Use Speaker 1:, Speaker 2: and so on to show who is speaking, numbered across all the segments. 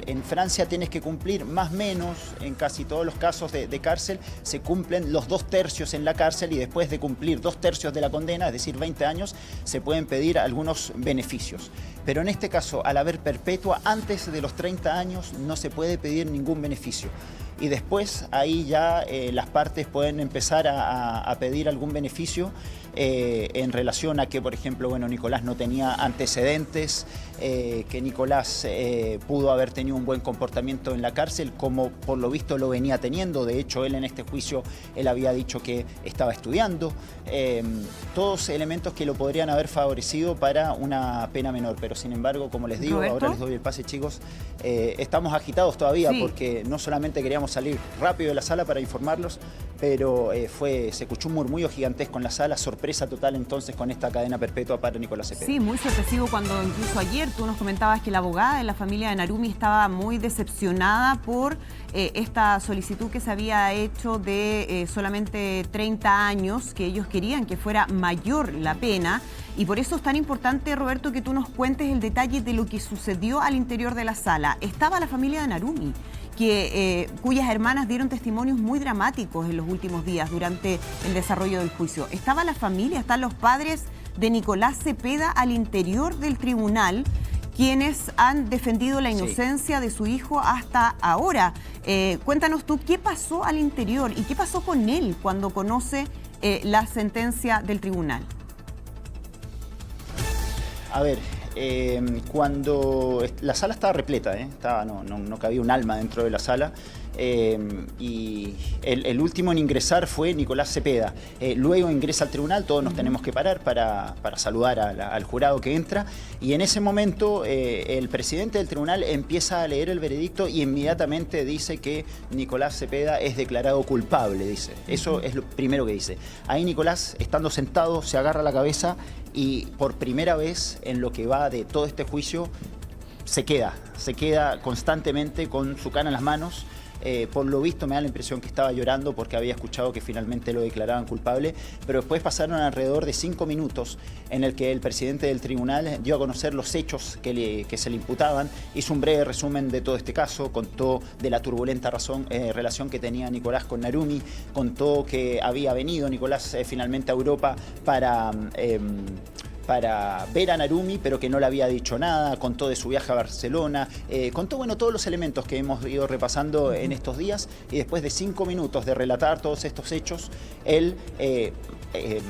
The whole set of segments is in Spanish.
Speaker 1: en Francia tienes que cumplir más o menos, en casi todos los casos de cárcel, se cumplen los 2/3 en la cárcel y después de cumplir 2/3 de la condena, es decir, 20 años, se pueden pedir algunos beneficios. Pero en este caso, al haber perpetua, antes de los 30 años no se puede pedir ningún beneficio. Y después ahí ya las partes pueden empezar a pedir algún beneficio en relación a que, por ejemplo, bueno, Nicolás no tenía antecedentes, que Nicolás pudo haber tenido un buen comportamiento en la cárcel, como por lo visto lo venía teniendo. De hecho, él en este juicio, él había dicho que estaba estudiando. Todos elementos que lo podrían haber favorecido para una pena menor. Pero sin embargo, como les digo,
Speaker 2: ¿Roberto?
Speaker 1: ahora les doy el pase, chicos, estamos agitados todavía,
Speaker 2: Sí,
Speaker 1: porque no solamente queríamos salir rápido de la sala para informarlos, pero se escuchó un murmullo gigantesco en la sala, sorpresa total entonces con esta cadena perpetua para Nicolás Cepeda.
Speaker 2: sí, muy sorpresivo cuando incluso ayer tú nos comentabas que la abogada de la familia de Narumi estaba muy decepcionada por esta solicitud que se había hecho de solamente 30 años, que ellos querían que fuera mayor la pena. Y por eso es tan importante, Roberto, que tú nos cuentes el detalle de lo que sucedió al interior de la sala. Estaba la familia de Narumi, cuyas hermanas dieron testimonios muy dramáticos en los últimos días durante el desarrollo del juicio. Estaba la familia, están los padres de Nicolás Cepeda al interior del tribunal, quienes han defendido la inocencia de su hijo hasta ahora. Cuéntanos tú, ¿qué pasó al interior y qué pasó con él cuando conoce la sentencia del tribunal?
Speaker 1: A ver, cuando la sala estaba repleta, no cabía un alma dentro de la sala, y el último en ingresar fue Nicolás Cepeda. Luego ingresa al tribunal, todos nos tenemos que parar para saludar al jurado que entra, y en ese momento el presidente del tribunal empieza a leer el veredicto y inmediatamente dice que Nicolás Cepeda es declarado culpable, dice. Eso es lo primero que dice. Ahí Nicolás, estando sentado, se agarra la cabeza y por primera vez en lo que va de todo este juicio se queda constantemente con su cara en las manos. Por lo visto me da la impresión que estaba llorando porque había escuchado que finalmente lo declaraban culpable, pero después pasaron alrededor de 5 minutos en el que el presidente del tribunal dio a conocer los hechos que se le imputaban, hizo un breve resumen de todo este caso, contó de la turbulenta relación que tenía Nicolás con Narumi, contó que había venido Nicolás finalmente a Europa para ver a Narumi, pero que no le había dicho nada, contó de su viaje a Barcelona, contó, bueno, todos los elementos que hemos ido repasando en estos días, y después de 5 minutos de relatar todos estos hechos, él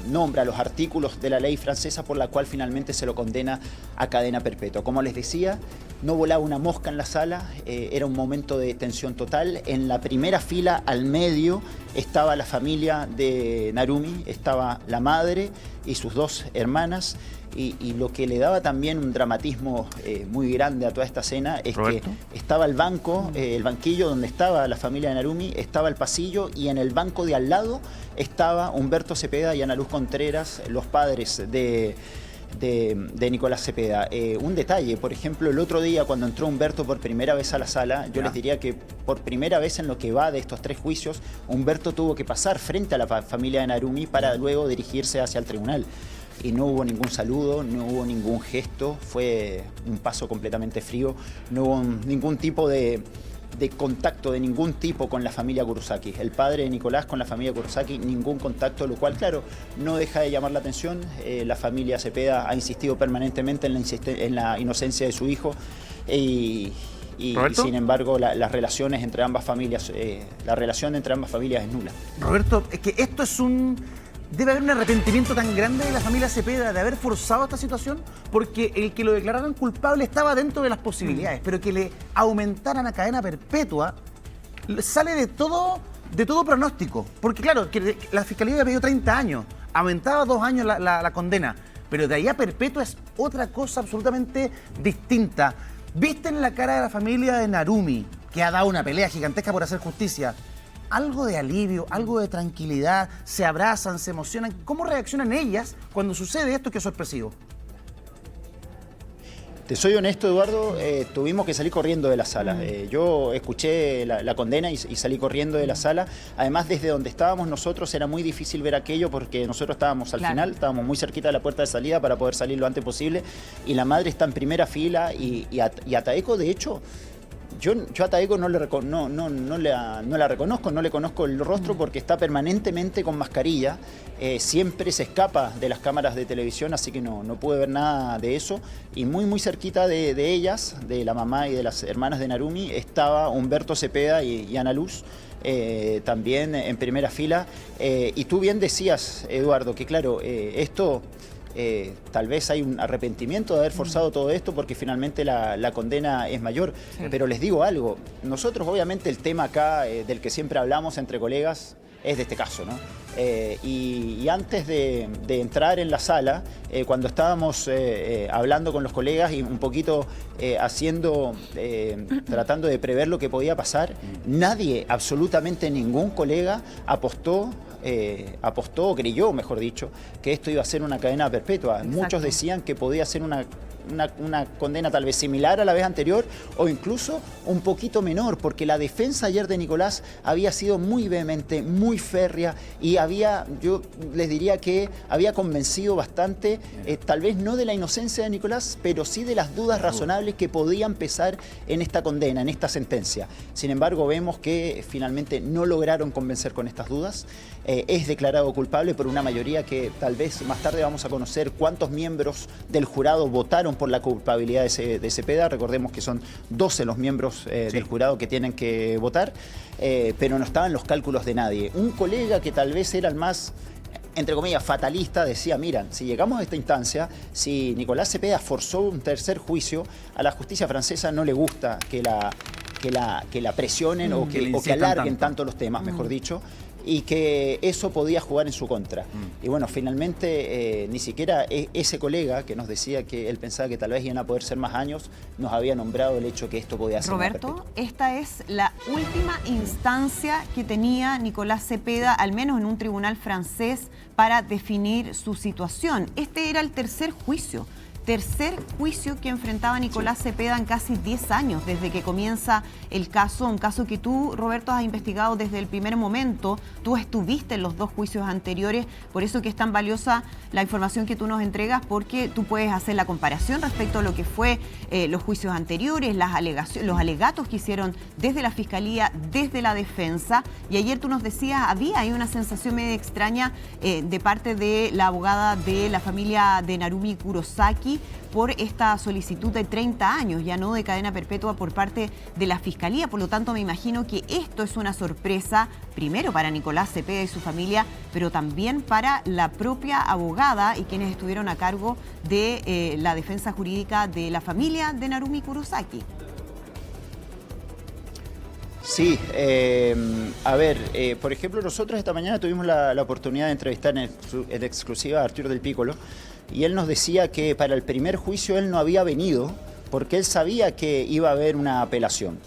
Speaker 1: nombra los artículos de la ley francesa por la cual finalmente se lo condena a cadena perpetua. Como les decía, no volaba una mosca en la sala, era un momento de tensión total. En la primera fila, al medio, estaba la familia de Narumi, estaba la madre y sus 2 hermanas, y lo que le daba también un dramatismo muy grande a toda esta escena es ¿Roberto? Que estaba el banco, el banquillo donde estaba la familia de Narumi, estaba el pasillo, y en el banco de al lado estaba Humberto Cepeda y Ana Luz Contreras, los padres de Nicolás Cepeda. Un detalle, por ejemplo, el otro día cuando entró Humberto por primera vez a la sala, yo les diría que por primera vez en lo que va de estos 3 juicios, Humberto tuvo que pasar frente a la familia de Narumi para luego dirigirse hacia el tribunal. Y no hubo ningún saludo, no hubo ningún gesto, fue un paso completamente frío, no hubo ningún tipo de contacto de ningún tipo con la familia Kurosaki. El padre de Nicolás con la familia Kurosaki, ningún contacto, lo cual, claro, no deja de llamar la atención. La familia Cepeda ha insistido permanentemente en la inocencia de su hijo, y sin embargo las relaciones entre ambas familias, la relación entre ambas familias es nula.
Speaker 3: Roberto, es que esto es debe haber un arrepentimiento tan grande de la familia Cepeda de haber forzado esta situación, porque el que lo declararan culpable estaba dentro de las posibilidades, pero que le aumentaran a cadena perpetua sale de todo pronóstico. Porque claro, que la Fiscalía había pedido 30 años, aumentaba 2 años la condena, pero de ahí a perpetua es otra cosa absolutamente distinta. ¿Viste en la cara de la familia de Narumi, que ha dado una pelea gigantesca por hacer justicia, algo de alivio, algo de tranquilidad? ¿Se abrazan, se emocionan? ¿Cómo reaccionan ellas cuando sucede esto que es sorpresivo?
Speaker 1: Te soy honesto, Eduardo, tuvimos que salir corriendo de la sala. Yo escuché la condena y salí corriendo de la sala. Además, desde donde estábamos nosotros era muy difícil ver aquello porque nosotros estábamos al final, estábamos muy cerquita de la puerta de salida para poder salir lo antes posible. Y la madre está en primera fila y Ataeco, de hecho, yo a Taeco no la reconozco, no le conozco el rostro porque está permanentemente con mascarilla, siempre se escapa de las cámaras de televisión, así que no pude ver nada de eso. Y muy cerquita de ellas, de la mamá y de las hermanas de Narumi, estaba Humberto Cepeda y Ana Luz, también en primera fila. Y tú bien decías, Eduardo, que claro, esto... tal vez hay un arrepentimiento de haber forzado todo esto porque finalmente la condena es mayor. Sí. Pero les digo algo, nosotros obviamente el tema acá del que siempre hablamos entre colegas es de este caso, ¿no? Y antes de entrar en la sala, cuando estábamos hablando con los colegas y un poquito tratando de prever lo que podía pasar, nadie, absolutamente ningún colega apostó o creyó, mejor dicho, que esto iba a ser una cadena perpetua. Exacto. Muchos decían que podía ser una condena tal vez similar a la vez anterior o incluso un poquito menor, porque la defensa ayer de Nicolás había sido muy vehemente, muy férrea y yo les diría que había convencido bastante, tal vez no de la inocencia de Nicolás, pero sí de las dudas razonables que podían pesar en esta condena, en esta sentencia. Sin embargo, vemos que finalmente no lograron convencer con estas dudas. Es declarado culpable por una mayoría que tal vez más tarde vamos a conocer cuántos miembros del jurado votaron por la culpabilidad de Cepeda. Recordemos que son 12 los miembros del jurado que tienen que votar, pero no estaban los cálculos de nadie. Un colega que tal vez era el más, entre comillas, fatalista, decía, miran, si llegamos a esta instancia, si Nicolás Cepeda forzó un tercer juicio, a la justicia francesa no le gusta que la presionen o que alarguen tanto los temas, mejor dicho, y que eso podía jugar en su contra. Y bueno, finalmente ni siquiera ese colega que nos decía que él pensaba que tal vez iban a poder ser más años, nos había nombrado el hecho que esto podía ser.
Speaker 2: Roberto, esta es la última instancia que tenía Nicolás Cepeda, al menos en un tribunal francés, para definir su situación. Este era el tercer juicio que enfrentaba Nicolás Cepeda en casi 10 años, desde que comienza el caso, un caso que tú, Roberto, has investigado desde el primer momento. Tú estuviste en los 2 juicios anteriores, por eso que es tan valiosa la información que tú nos entregas, porque tú puedes hacer la comparación respecto a lo que fue los juicios anteriores, los alegatos que hicieron desde la Fiscalía, desde la defensa. Y ayer tú nos decías, había ahí una sensación medio extraña de parte de la abogada de la familia de Narumi Kurosaki por esta solicitud de 30 años, ya no de cadena perpetua por parte de la Fiscalía. Por lo tanto, me imagino que esto es una sorpresa, primero para Nicolás Cepeda y su familia, pero también para la propia abogada y quienes estuvieron a cargo de la defensa jurídica de la familia de Narumi Kurosaki.
Speaker 1: Sí, a ver, por ejemplo, nosotros esta mañana tuvimos la oportunidad de entrevistar en exclusiva a Arturo Del Piccolo, y él nos decía que para el primer juicio él no había venido porque él sabía que iba a haber una apelación.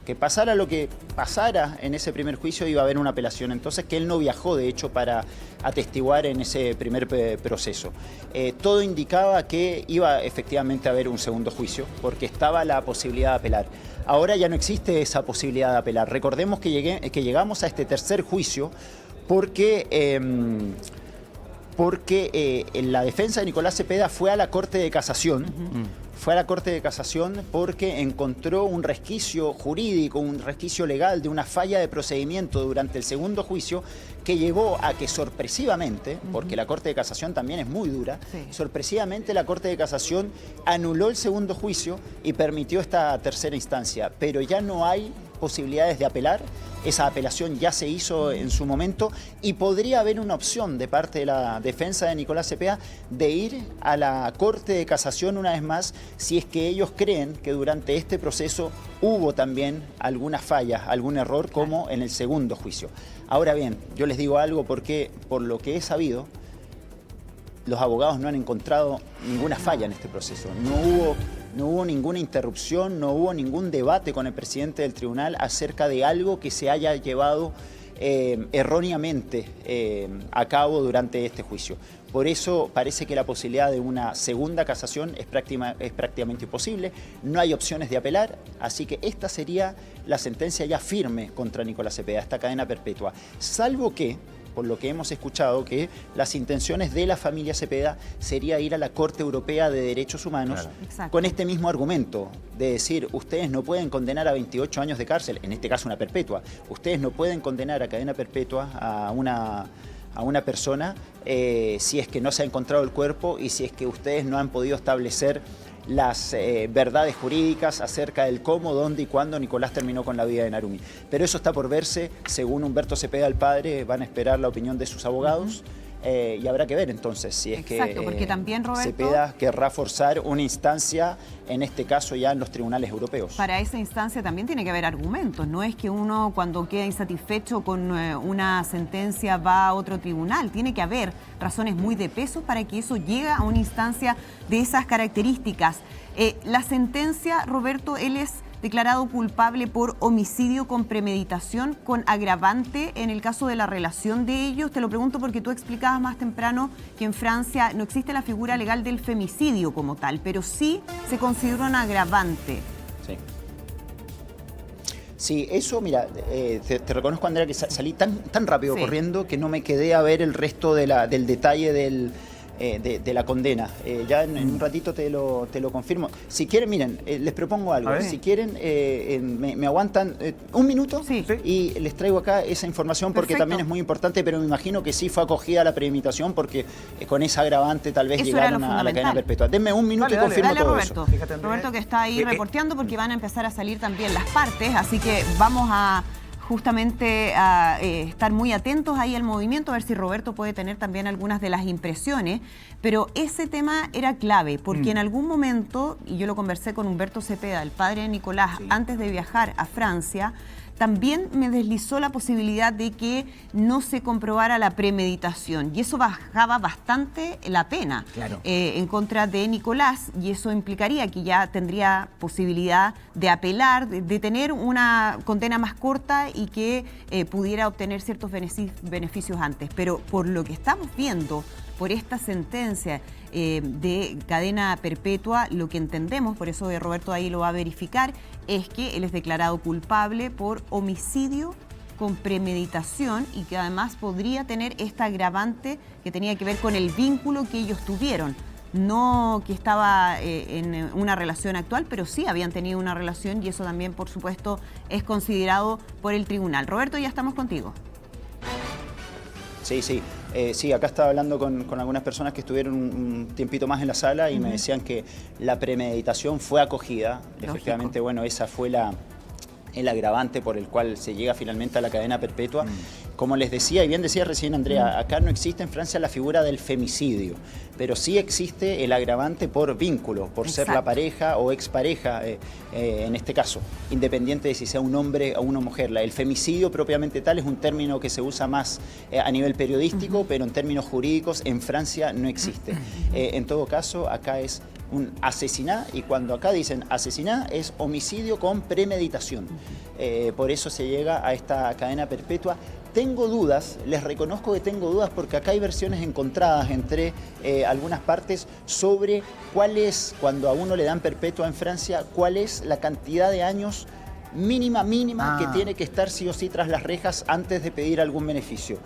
Speaker 1: Que pasara lo que pasara en ese primer juicio, iba a haber una apelación. Entonces que él no viajó, de hecho, para atestiguar en ese primer proceso. Todo indicaba que iba efectivamente a haber un segundo juicio, porque estaba la posibilidad de apelar. Ahora ya no existe esa posibilidad de apelar. Recordemos que llegamos a este tercer juicio porque la defensa de Nicolás Cepeda fue a la Corte de Casación. Fue a la Corte de Casación porque encontró un resquicio jurídico, un resquicio legal de una falla de procedimiento durante el segundo juicio que llevó a que sorpresivamente, porque la Corte de Casación también es muy dura, sorpresivamente la Corte de Casación anuló el segundo juicio y permitió esta tercera instancia. Pero ya no hay posibilidades de apelar, esa apelación ya se hizo en su momento y podría haber una opción de parte de la defensa de Nicolás Cepeda de ir a la Corte de Casación una vez más si es que ellos creen que durante este proceso hubo también alguna falla, algún error como en el segundo juicio. Ahora bien, yo les digo algo porque por lo que he sabido, los abogados no han encontrado ninguna falla en este proceso. No hubo ninguna interrupción, no hubo ningún debate con el presidente del tribunal acerca de algo que se haya llevado erróneamente a cabo durante este juicio. Por eso parece que la posibilidad de una segunda casación es prácticamente imposible. No hay opciones de apelar, así que esta sería la sentencia ya firme contra Nicolás Cepeda, esta cadena perpetua. Salvo que por lo que hemos escuchado, que las intenciones de la familia Cepeda sería ir a la Corte Europea de Derechos Humanos con este mismo argumento de decir, ustedes no pueden condenar a 28 años de cárcel, en este caso una perpetua, ustedes no pueden condenar a cadena perpetua a una persona si es que no se ha encontrado el cuerpo y si es que ustedes no han podido establecer las verdades jurídicas acerca del cómo, dónde y cuándo Nicolás terminó con la vida de Narumi. Pero eso está por verse, según Humberto Cepeda, el padre, van a esperar la opinión de sus abogados. Y habrá que ver entonces si es
Speaker 2: porque también, Roberto,
Speaker 1: Cepeda querrá forzar una instancia, en este caso ya en los tribunales europeos.
Speaker 2: Para esa instancia también tiene que haber argumentos, no es que uno cuando queda insatisfecho con una sentencia va a otro tribunal, tiene que haber razones muy de peso para que eso llegue a una instancia de esas características. La sentencia, Roberto, él es declarado culpable por homicidio con premeditación, con agravante en el caso de la relación de ellos. Te lo pregunto porque tú explicabas más temprano que en Francia no existe la figura legal del femicidio como tal, pero sí se considera un agravante.
Speaker 1: Sí. Sí, eso, mira, te reconozco, Andrea, que salí tan rápido corriendo que no me quedé a ver el resto del detalle de la condena. Ya en un ratito te lo confirmo. Si quieren, miren, les propongo algo. Si quieren, me aguantan un minuto y les traigo acá esa información porque también es muy importante, pero me imagino que sí fue acogida la premeditación porque con esa agravante tal vez llegaron a la cadena perpetua. Denme un minuto y confirmo todo
Speaker 2: Roberto.
Speaker 1: eso.
Speaker 2: Roberto, que está ahí reporteando porque van a empezar a salir también las partes, así que vamos a justamente a estar muy atentos ahí al movimiento, a ver si Roberto puede tener también algunas de las impresiones, pero ese tema era clave, porque en algún momento, y yo lo conversé con Humberto Cepeda, el padre de Nicolás, antes de viajar a Francia, también me deslizó la posibilidad de que no se comprobara la premeditación y eso bajaba bastante la pena en contra de Nicolás y eso implicaría que ya tendría posibilidad de apelar, de tener una condena más corta y que pudiera obtener ciertos beneficios antes. Pero por lo que estamos viendo, por esta sentencia de cadena perpetua, lo que entendemos, por eso Roberto ahí lo va a verificar, es que él es declarado culpable por homicidio con premeditación y que además podría tener esta agravante que tenía que ver con el vínculo que ellos tuvieron. No que estaba en una relación actual, pero sí habían tenido una relación y eso también, por supuesto, es considerado por el tribunal. Roberto, ya estamos contigo.
Speaker 1: Sí, acá estaba hablando con algunas personas que estuvieron un tiempito más en la sala y me decían que la premeditación fue acogida. Efectivamente, bueno, esa fue el agravante por el cual se llega finalmente a la cadena perpetua. Como les decía, y bien decía recién Andrea, acá no existe en Francia la figura del femicidio, pero sí existe el agravante por vínculo, por ser la pareja o expareja, en este caso, independiente de si sea un hombre o una mujer. El femicidio propiamente tal es un término que se usa más a nivel periodístico, pero en términos jurídicos en Francia no existe. En todo caso, acá es un asesinato, y cuando acá dicen asesinato es homicidio con premeditación. Por eso se llega a esta cadena perpetua. Tengo dudas, les reconozco que tengo dudas porque acá hay versiones encontradas entre algunas partes sobre cuál es, cuando a uno le dan perpetua en Francia, cuál es la cantidad de años mínima que tiene que estar sí o sí tras las rejas antes de pedir algún beneficio.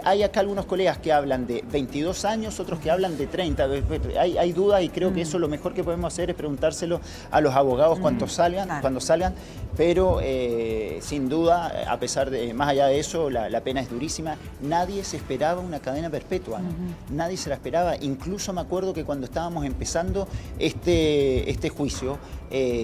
Speaker 1: Hay acá algunos colegas que hablan de 22 años, otros que hablan de 30. Hay dudas y creo que eso lo mejor que podemos hacer es preguntárselo a los abogados cuando salgan, pero sin duda, a pesar de, más allá de eso, la pena es durísima. Nadie se esperaba una cadena perpetua, nadie se la esperaba. Incluso me acuerdo que cuando estábamos empezando este juicio,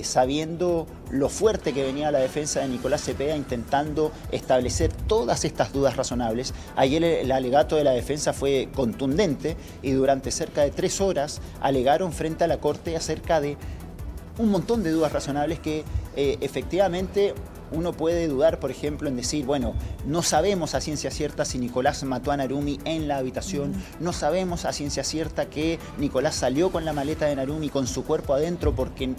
Speaker 1: sabiendo lo fuerte que venía la defensa de Nicolás Cepeda intentando establecer todas estas dudas razonables, ayer el alegato de la defensa fue contundente y durante cerca de 3 horas alegaron frente a la Corte acerca de un montón de dudas razonables que efectivamente uno puede dudar, por ejemplo, en decir, bueno, no sabemos a ciencia cierta si Nicolás mató a Narumi en la habitación, no sabemos a ciencia cierta que Nicolás salió con la maleta de Narumi con su cuerpo adentro porque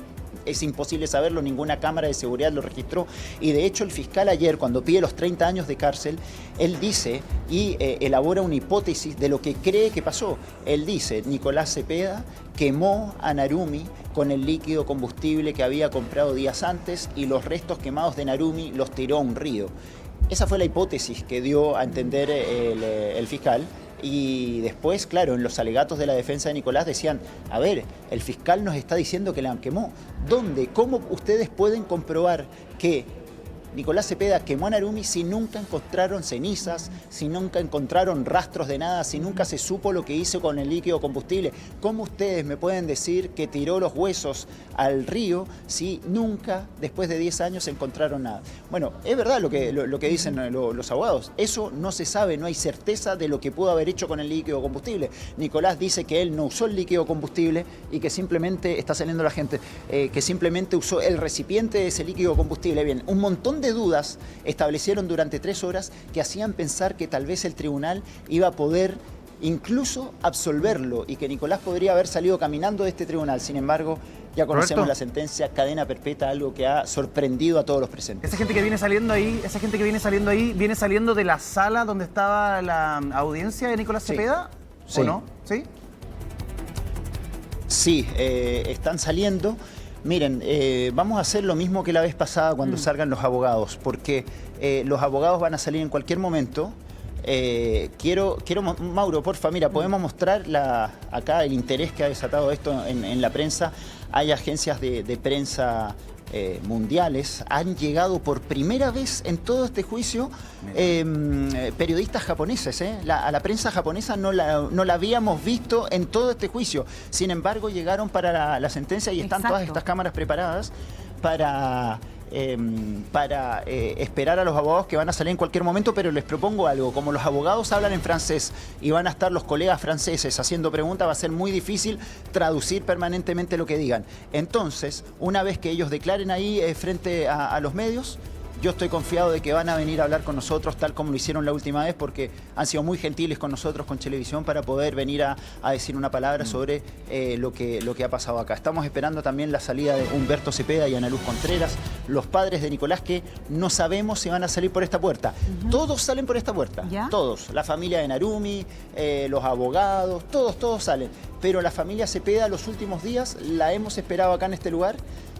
Speaker 1: es imposible saberlo, ninguna cámara de seguridad lo registró. Y de hecho el fiscal ayer, cuando pide los 30 años de cárcel, él dice y elabora una hipótesis de lo que cree que pasó. Él dice, Nicolás Cepeda quemó a Narumi con el líquido combustible que había comprado días antes y los restos quemados de Narumi los tiró a un río. Esa fue la hipótesis que dio a entender el fiscal. Y después, claro, en los alegatos de la defensa de Nicolás decían, a ver, el fiscal nos está diciendo que la quemó. ¿Dónde? ¿Cómo ustedes pueden comprobar que Nicolás Cepeda quemó a Narumi si nunca encontraron cenizas, si nunca encontraron rastros de nada, si nunca se supo lo que hizo con el líquido combustible? ¿Cómo ustedes me pueden decir que tiró los huesos al río si nunca, después de 10 años, encontraron nada? Bueno, es verdad lo que dicen los abogados. Eso no se sabe, no hay certeza de lo que pudo haber hecho con el líquido combustible. Nicolás dice que él no usó el líquido combustible y que simplemente, está saliendo la gente, que simplemente usó el recipiente de ese líquido combustible. Bien, un montón de dudas establecieron durante 3 horas que hacían pensar que tal vez el tribunal iba a poder incluso absolverlo y que Nicolás podría haber salido caminando de este tribunal. Sin embargo, ya conocemos
Speaker 3: Roberto,
Speaker 1: la sentencia, cadena perpetua, algo que ha sorprendido a todos los presentes.
Speaker 3: esa gente que viene saliendo ahí, viene saliendo de la sala donde estaba la audiencia de Nicolás
Speaker 1: Sí.
Speaker 3: Cepeda, ¿o
Speaker 1: Sí.
Speaker 3: no? ¿Sí?
Speaker 1: Sí, están saliendo. Miren, vamos a hacer lo mismo que la vez pasada cuando salgan los abogados, porque los abogados van a salir en cualquier momento. Mauro, porfa, mira, podemos mostrar acá el interés que ha desatado esto en la prensa. Hay agencias de prensa mundiales, han llegado por primera vez en todo este juicio periodistas japoneses. A la prensa japonesa no la habíamos visto en todo este juicio. Sin embargo, llegaron para la sentencia y están todas estas cámaras preparadas para esperar a los abogados que van a salir en cualquier momento, pero les propongo algo. Como los abogados hablan en francés y van a estar los colegas franceses haciendo preguntas, va a ser muy difícil traducir permanentemente lo que digan. Entonces, una vez que ellos declaren ahí frente a los medios, yo estoy confiado de que van a venir a hablar con nosotros tal como lo hicieron la última vez, porque han sido muy gentiles con nosotros, con Chilevisión, para poder venir a decir una palabra sobre lo que ha pasado acá. Estamos esperando también la salida de Humberto Cepeda y Ana Luz Contreras, los padres de Nicolás, que no sabemos si van a salir por esta puerta. Todos salen por esta puerta,
Speaker 2: ¿Ya?
Speaker 1: todos. La familia de Narumi, los abogados, todos salen. Pero la familia Cepeda los últimos días la hemos esperado acá en este lugar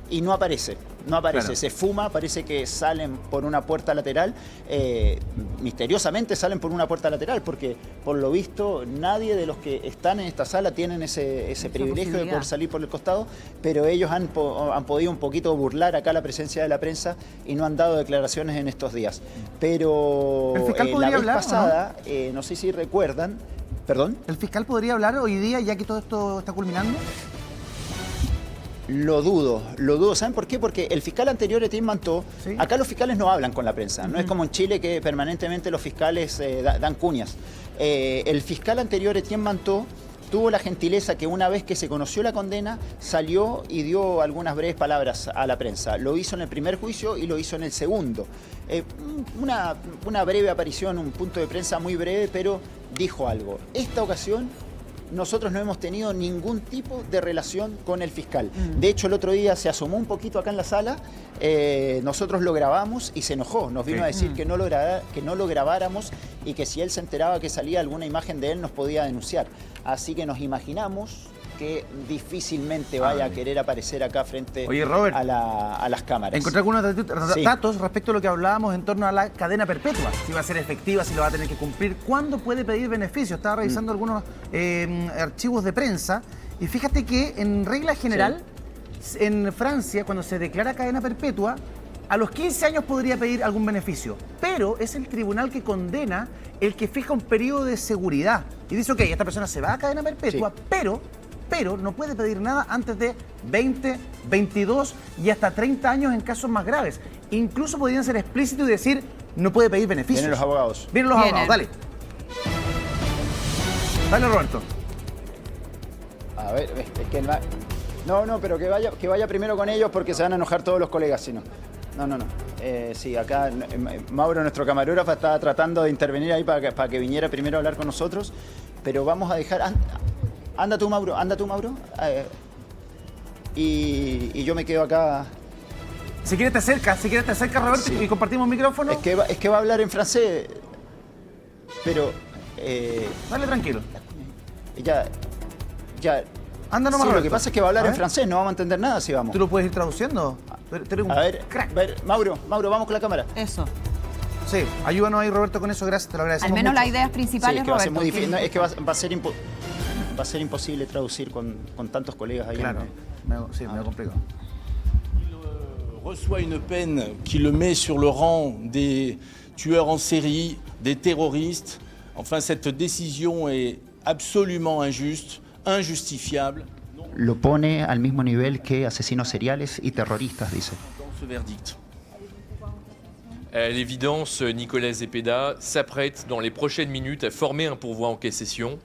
Speaker 1: y no aparece. Claro. Se fuma, parece que salen por una puerta lateral, misteriosamente salen por una puerta lateral, porque por lo visto nadie de los que están en esta sala tienen ese privilegio de poder salir por el costado, pero ellos han podido un poquito burlar acá la presencia de la prensa y no han dado declaraciones en estos días. Pero
Speaker 3: ¿El fiscal
Speaker 1: la
Speaker 3: podría
Speaker 1: vez
Speaker 3: hablar,
Speaker 1: pasada, no sé si recuerdan, ¿perdón?
Speaker 3: ¿El fiscal podría hablar hoy día, ya que todo esto está culminando?
Speaker 1: Lo dudo. ¿Saben por qué? Porque el fiscal anterior, Etienne Mantó,
Speaker 3: ¿Sí?
Speaker 1: acá los fiscales no hablan con la prensa. No es como en Chile que permanentemente los fiscales dan cuñas. El fiscal anterior, Etienne Mantó, tuvo la gentileza que una vez que se conoció la condena, salió y dio algunas breves palabras a la prensa. Lo hizo en el primer juicio y lo hizo en el segundo. Una breve aparición, un punto de prensa muy breve, pero dijo algo. Esta ocasión nosotros no hemos tenido ningún tipo de relación con el fiscal. De hecho, el otro día se asomó un poquito acá en la sala, nosotros lo grabamos y se enojó. Nos vino a decir que no lo grabáramos y que si él se enteraba que salía alguna imagen de él nos podía denunciar. Así que nos imaginamos que difícilmente vaya a querer aparecer acá frente a las cámaras.
Speaker 3: Encontré algunos datos respecto a lo que hablábamos en torno a la cadena perpetua. Si va a ser efectiva, si lo va a tener que cumplir, ¿cuándo puede pedir beneficio? Estaba revisando algunos archivos de prensa y fíjate que en regla general, en Francia, cuando se declara cadena perpetua, a los 15 años podría pedir algún beneficio, pero es el tribunal que condena el que fija un periodo de seguridad y dice, ok, esta persona se va a cadena perpetua, pero no puede pedir nada antes de 20, 22 y hasta 30 años en casos más graves. Incluso podrían ser explícitos y decir, no puede pedir beneficios.
Speaker 1: Vienen los abogados.
Speaker 3: Vienen los abogados, dale. Dale, Roberto.
Speaker 1: A ver, es que no, pero que vaya primero con ellos porque se van a enojar todos los colegas, si no. No. Sí, acá Mauro, nuestro camarógrafo, estaba tratando de intervenir ahí para que viniera primero a hablar con nosotros, pero vamos a dejar... Anda tú, Mauro. Y yo me quedo acá.
Speaker 3: Si quieres te acercas, Roberto, y compartimos micrófono.
Speaker 1: Es que va a hablar en francés, pero...
Speaker 3: Dale, tranquilo.
Speaker 1: Ya.
Speaker 3: Anda nomás,
Speaker 1: Sí, lo
Speaker 3: Roberto.
Speaker 1: que pasa es que va a hablar
Speaker 3: A
Speaker 1: en
Speaker 3: ver.
Speaker 1: francés, no vamos a entender nada si vamos.
Speaker 3: ¿Tú lo puedes ir traduciendo? Tú eres un
Speaker 1: A ver,
Speaker 3: crack.
Speaker 1: Mauro, vamos con la cámara.
Speaker 2: Eso.
Speaker 3: Sí, ayúdanos ahí, Roberto, con eso, gracias, te lo agradecemos
Speaker 2: Al menos
Speaker 3: mucho.
Speaker 2: las ideas
Speaker 1: Sí,
Speaker 2: principales,
Speaker 1: es que va a ser
Speaker 2: Roberto.
Speaker 1: muy difícil. No, es que va a ser imposible traducir con tantos colegas ahí.
Speaker 3: Claro, sí, me lo complicado.
Speaker 4: Reçoit une peine qui le met sur le rang des tueurs en série, des terroristes. Enfin, cette décision est absolument injuste, injustifiable
Speaker 1: Lo pone al mismo nivel que asesinos seriales y terroristas, dice.
Speaker 4: dans ce verdict.
Speaker 5: À l'évidence, Nicolas Zepeda s'apprête dans les prochaines minutes à former un pourvoi en cassation.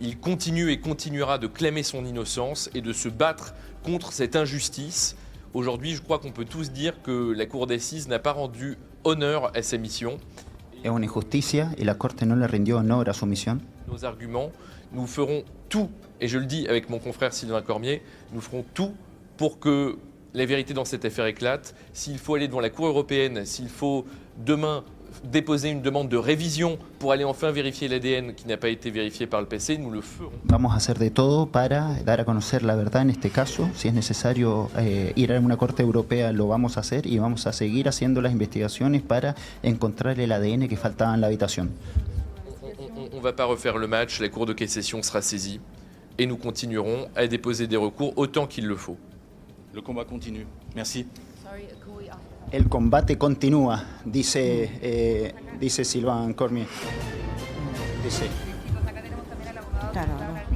Speaker 5: Il continue et continuera de clamer son innocence et de se battre contre cette injustice. Aujourd'hui, je crois qu'on peut tous dire que la Cour d'assises n'a pas rendu honneur à sa mission.
Speaker 1: Es una injusticia y la Corte no le rindió honor a su misión.
Speaker 5: Nos arguments, nous ferons tout, et je le dis avec mon confrère Sylvain Cormier, nous ferons tout pour que la vérité dans cette affaire éclate. S'il faut aller devant la Cour européenne, s'il faut demain déposer une demande de révision pour aller enfin vérifier l'ADN qui n'a pas été vérifié par le PC, nous le ferons.
Speaker 1: Vamos a hacer de todo para dar a conocer la verdad en este caso. Si es necesario ir a una corte europea, lo vamos a hacer y vamos a seguir haciendo las investigaciones para encontrar el ADN que faltaba en la habitación.
Speaker 5: On ne va pas refaire le match, la Cour de cassation sera saisie et nous continuerons à déposer des recours autant qu'il le faut.
Speaker 4: Le combat continue. Merci.
Speaker 1: El combate continúa, dice Sylvain Cormier. Dice.
Speaker 2: Claro,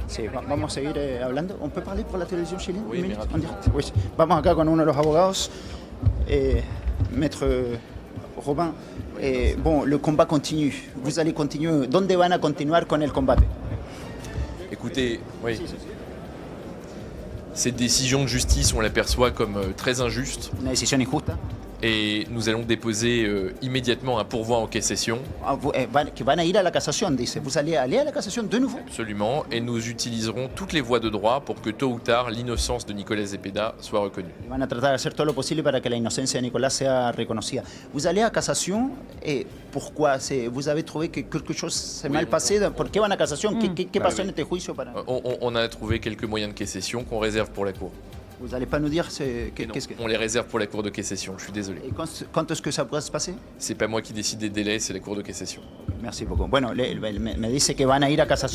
Speaker 1: Sí, vamos a seguir hablando. ¿On peut parler pour la télévision chilena?
Speaker 5: Oui,
Speaker 1: Un
Speaker 5: mais
Speaker 1: minute,
Speaker 5: rapidement.
Speaker 1: en direct. Oui. Vamos acá con uno de los abogados, Maître Robin. Bon, le combat continue. Vous allez continuer. ¿Dónde van a continuar con el combate?
Speaker 5: Écoutez, oui. Cette décision de justice, on l'aperçoit comme très injuste
Speaker 1: Una decisión injusta.
Speaker 5: et nous allons déposer immédiatement un pourvoi en cassation,
Speaker 1: Que van a ir a la casación, dice. ¿Vous allez aller à la casación de nouveau?
Speaker 5: absolument, et nous utiliserons toutes les voies de droit pour que tôt ou tard l'innocence de Nicolas Zepeda soit reconnue.
Speaker 1: Van a tratar de hacer todo lo posible para que la inocencia de Nicolás sea reconocida. Vous allez à cassation et pourquoi? Vous avez trouvé que quelque chose s'est mal passé? ¿Por qué van a casación? ¿Qué pasó en este juicio?
Speaker 5: On a trouvé quelques moyens de cassation qu'on réserve pour la Cour.
Speaker 1: Vous n'allez pas nous dire
Speaker 5: Non,
Speaker 1: qu'est-ce que...
Speaker 5: on les réserve pour la Cour de cassation, je suis désolé.
Speaker 1: Et quand est-ce que ça pourrait se passer?
Speaker 5: C'est pas moi qui décide des délais, c'est la Cour de cassation.
Speaker 1: Merci beaucoup. Bueno, me dice que van a ir a casación.